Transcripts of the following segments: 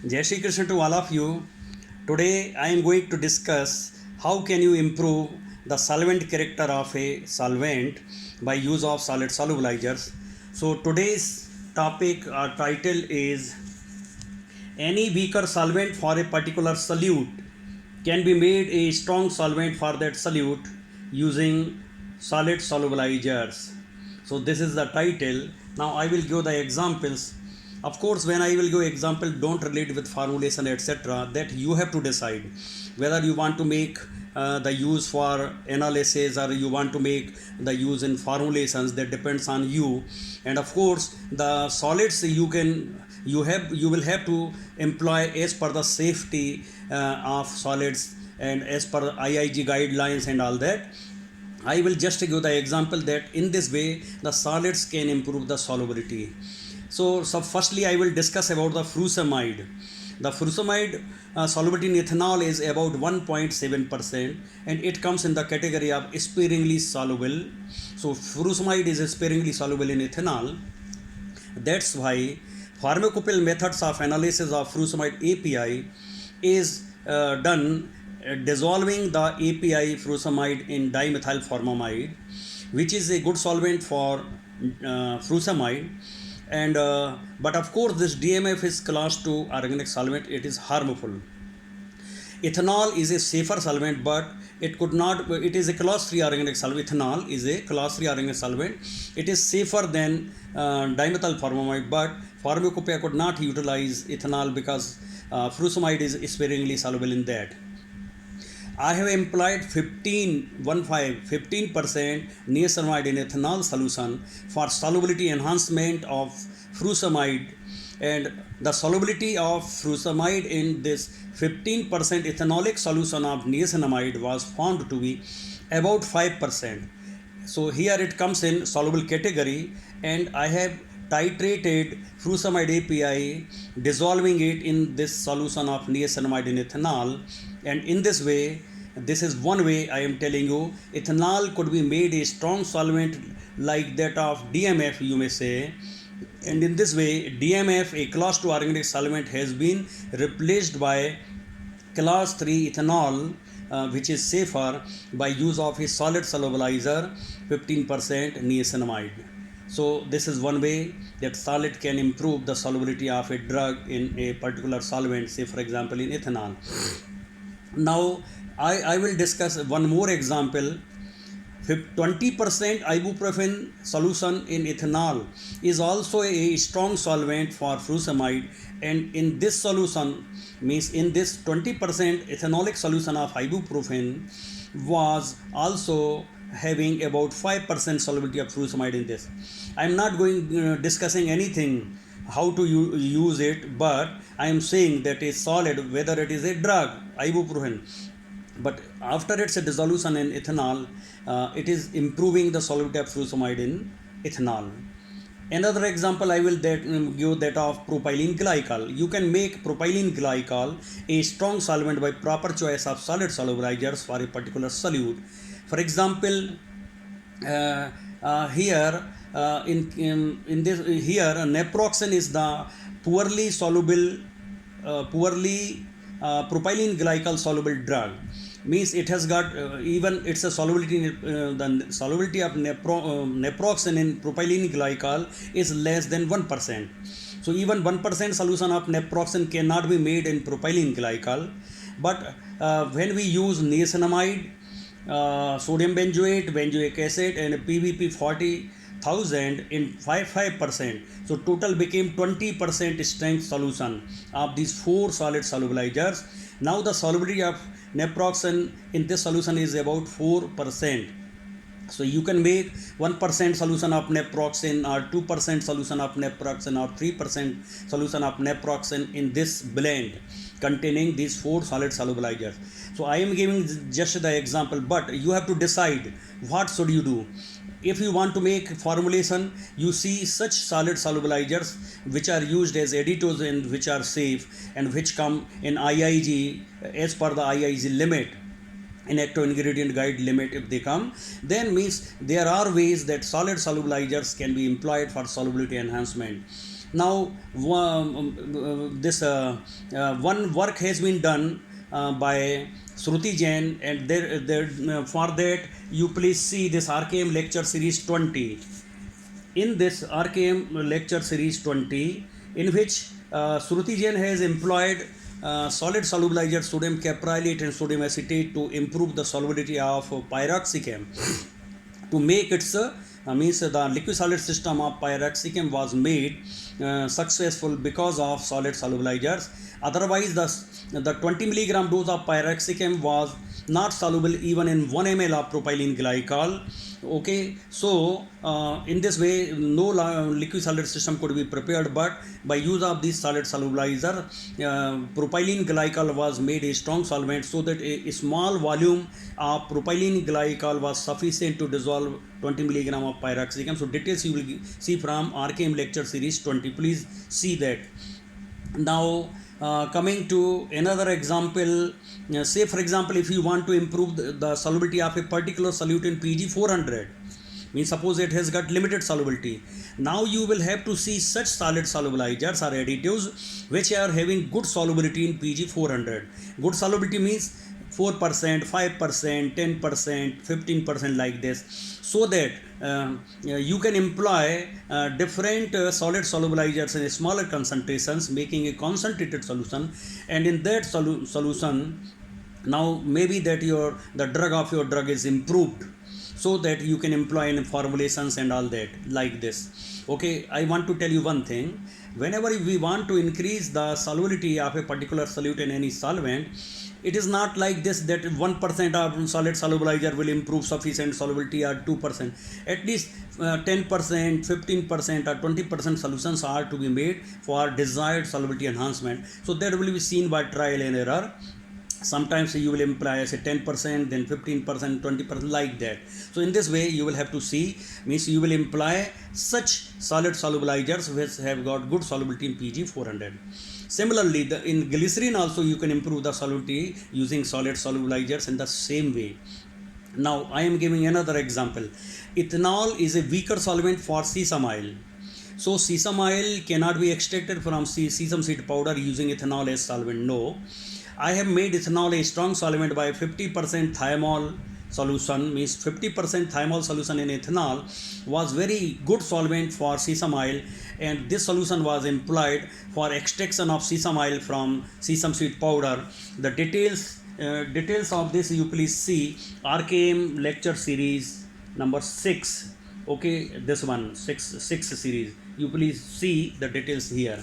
Jai Shri Krishna to all of you. Today I am going to discuss how can you improve the solvent character of a solvent by use of solid solubilizers. So today's topic or title is any weaker solvent for a particular solute can be made a strong solvent for that solute using solid solubilizers. So this is the title. Now I will give the examples. Of course, when I will give example, don't relate with formulation etc. That you have to decide whether you want to make the use for analysis or you want to make the use in formulations. That depends on you. And of course, the solids you will have to employ as per the safety of solids and as per IIG guidelines and all that. I will just give the example that in this way the solids can improve the solubility. So firstly I will discuss about the furosemide. The furosemide solubility in ethanol is about 1.7% and it comes in the category of sparingly soluble. So furosemide is sparingly soluble in ethanol. That's why pharmacopoeial methods of analysis of furosemide API is done dissolving the API furosemide in dimethylformamide, which is a good solvent for furosemide. And but of course this DMF is class 2 organic solvent. It is harmful. Ethanol is a safer solvent, but it could not. It is a class 3 organic solvent. Ethanol is a class 3 organic solvent. It is safer than dimethylformamide, but pharmacopoeia could not utilize ethanol because furosemide is sparingly soluble in that. I have employed 15% niacinamide in ethanol solution for solubility enhancement of furosemide, and the solubility of furosemide in this 15% ethanolic solution of niacinamide was found to be about 5%. So here it comes in soluble category, and I have titrated furosemide API, dissolving it in this solution of niacinamide in ethanol. And in this way, this is one way I am telling you, ethanol could be made a strong solvent like that of DMF, you may say. And in this way, DMF, a class 2 organic solvent, has been replaced by class 3 ethanol, which is safer, by use of a solid solubilizer 15% niacinamide. So this is one way that solid can improve the solubility of a drug in a particular solvent, say for example in ethanol. Now I will discuss one more example. 20% ibuprofen solution in ethanol is also a strong solvent for furosemide, and in this solution, means in this 20% ethanolic solution of ibuprofen was also having about 5% solubility of furosemide in this. I am not going discussing anything how to use it, but I am saying that a solid, whether it is a drug ibuprofen, but after its dissolution in ethanol, it is improving the solubility of furosemide in ethanol. Another example I will give that of propylene glycol. You can make propylene glycol a strong solvent by proper choice of solid solubilizers for a particular solute. For example, here in this here naproxen is the poorly soluble propylene glycol soluble drug. Means it has got even its a solubility the solubility of naproxen in propylene glycol is less than 1%. So even 1% solution of naproxen cannot be made in propylene glycol. But when we use niacinamide, sodium benzoate, benzoic acid, and PVP 40,000 in 5%. So total became 20% strength solution of these 4 solid solubilizers. Now the solubility of naproxen in this solution is about 4%. So you can make 1% solution of naproxen or 2% solution of naproxen or 3% solution of naproxen in this blend containing these 4 solid solubilizers. So I am giving just the example, but you have to decide what should you do. If you want to make formulation, you see such solid solubilizers which are used as additives and which are safe and which come in IIG as per the IIG limit, in active ingredient guide limit. If they come, then means there are ways that solid solubilizers can be employed for solubility enhancement. Now this one work has been done by Shruti Jain, and for that you please see this RKM lecture series 20. In this RKM lecture series 20, in which Shruti Jain has employed solid solubilizer sodium caprylate and sodium acetate to improve the solubility of pyroxicam, to make its means the liquid solid system of pyroxicam was made successful because of solid solubilizers. Otherwise the 20 milligram dose of pyroxicam was not soluble even in 1 ml of propylene glycol. Okay, so in this way no liquid solid system could be prepared, but by use of this solid solubilizer propylene glycol was made a strong solvent, so that a small volume of propylene glycol was sufficient to dissolve 20 milligram of pyroxicam. So details you will see from RKM lecture series 20. Please see that. Now coming to another example, say for example if you want to improve the solubility of a particular solute in Pg 400, means suppose it has got limited solubility, now you will have to see such solid solubilizers or additives which are having good solubility in Pg 400. Good solubility means 4%, 5%, 10%, 15% like this, so that you can employ different solid solubilizers in smaller concentrations, making a concentrated solution, and in that solution now maybe that the drug of your drug is improved, so that you can employ in formulations and all that like this. Okay, I want to tell you one thing. Whenever we want to increase the solubility of a particular solute in any solvent, it is not like this that 1% of solid solubilizer will improve sufficient solubility or 2%. At least 10%, 15% or 20% solutions are to be made for desired solubility enhancement. So that will be seen by trial and error. Sometimes you will imply say 10%, then 15%, 20% like that. So in this way you will have to see, means you will imply such solid solubilizers which have got good solubility in Pg 400. Similarly, in glycerin also you can improve the solubility using solid solubilizers in the same way. Now I am giving another example. Ethanol is a weaker solvent for sesame oil. So sesame oil cannot be extracted from sesame seed powder using ethanol as solvent. No, I have made ethanol a strong solvent by 50% thiamol solution, means 50% thiamol solution in ethanol was very good solvent for sesame oil, and this solution was employed for extraction of sesame oil from sesame seed powder. The details of this you please see RKM lecture series number 6. Okay, this one 6 series, you please see the details here.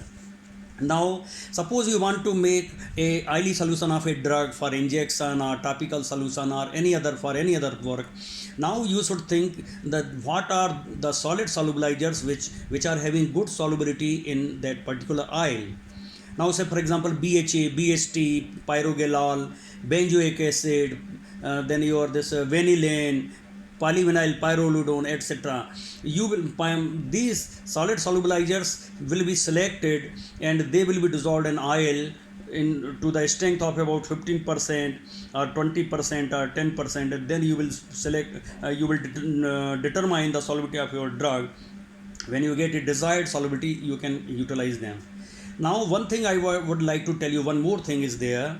Now suppose you want to make a oily solution of a drug for injection or topical solution or any other for any other work. Now you should think that what are the solid solubilizers which are having good solubility in that particular oil. Now say for example BHA, BST, pyrogalol, benzoic acid, then your this vanillin, polyvinyl pyrrolidone, etc. You will these solid solubilizers will be selected and they will be dissolved in oil to the strength of about 15% or 20% or 10%, and then you will select you will determine the solubility of your drug. When you get a desired solubility, you can utilize them. Now one thing I would like to tell you, one more thing is there.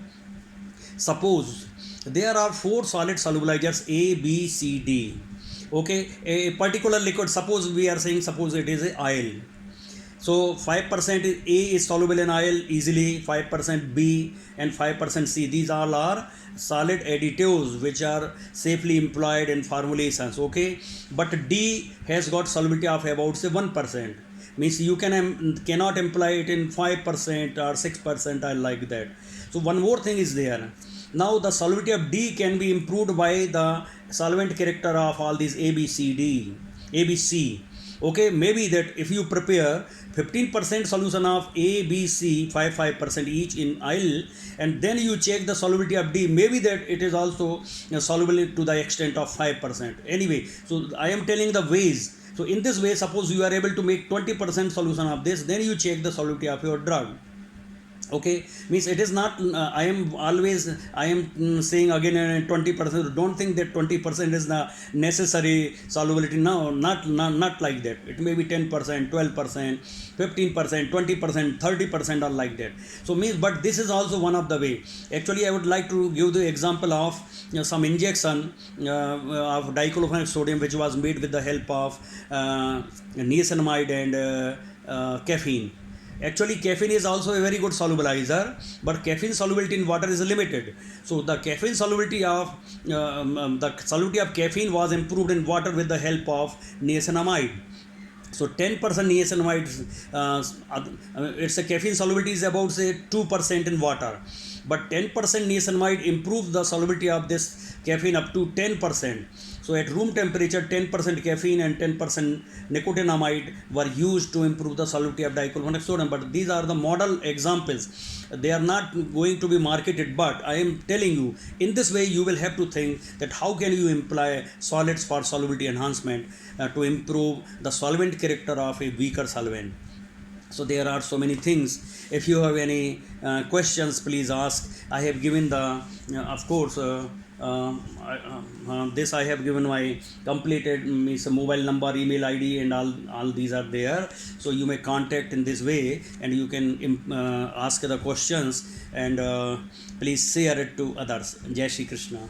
Suppose there are 4 solid solubilizers A, B, C, D. Okay, a particular liquid, suppose we are saying suppose it is a oil. So 5% A is soluble in oil easily, 5% B and 5% C. These all are solid additives which are safely employed in formulations. Okay, but D has got solubility of about say 1%. Means you cannot employ it in 5% or 6% or like that. So one more thing is there. Now the solubility of D can be improved by the solvent character of all these ABC. Okay, maybe that if you prepare 15% solution of A, B, C, 5% each in oil, and then you check the solubility of D, maybe that it is also soluble to the extent of 5%. Anyway, so I am telling the ways. So in this way, suppose you are able to make 20% solution of this, then you check the solubility of your drug. Okay, means it is not I am always I am saying again 20%. Don't think that 20% is the necessary solubility. No, not like that. It may be 10%, 12%, 15%, 20%, 30% or like that. So means, but this is also one of the way. Actually, I would like to give the example of some injection of dichloromethane sodium, which was made with the help of niacinamide and caffeine. Actually, caffeine is also a very good solubilizer, but caffeine solubility in water is limited. So the caffeine solubility of the solubility of caffeine was improved in water with the help of niacinamide. So 10% niacinamide, its a caffeine solubility is about say 2% in water, but 10% niacinamide improves the solubility of this caffeine up to 10%. So at room temperature, 10% caffeine and 10% nicotinamide were used to improve the solubility of dichloromethane sodium. But these are the model examples. They are not going to be marketed, but I am telling you, in this way you will have to think that how can you imply solids for solubility enhancement to improve the solvent character of a weaker solvent. So there are so many things. If you have any questions, please ask. I have given the of course this I have given my completed means mobile number, email ID, and all these are there. So you may contact in this way, and you can ask the questions, and please share it to others. Jai Shri Krishna.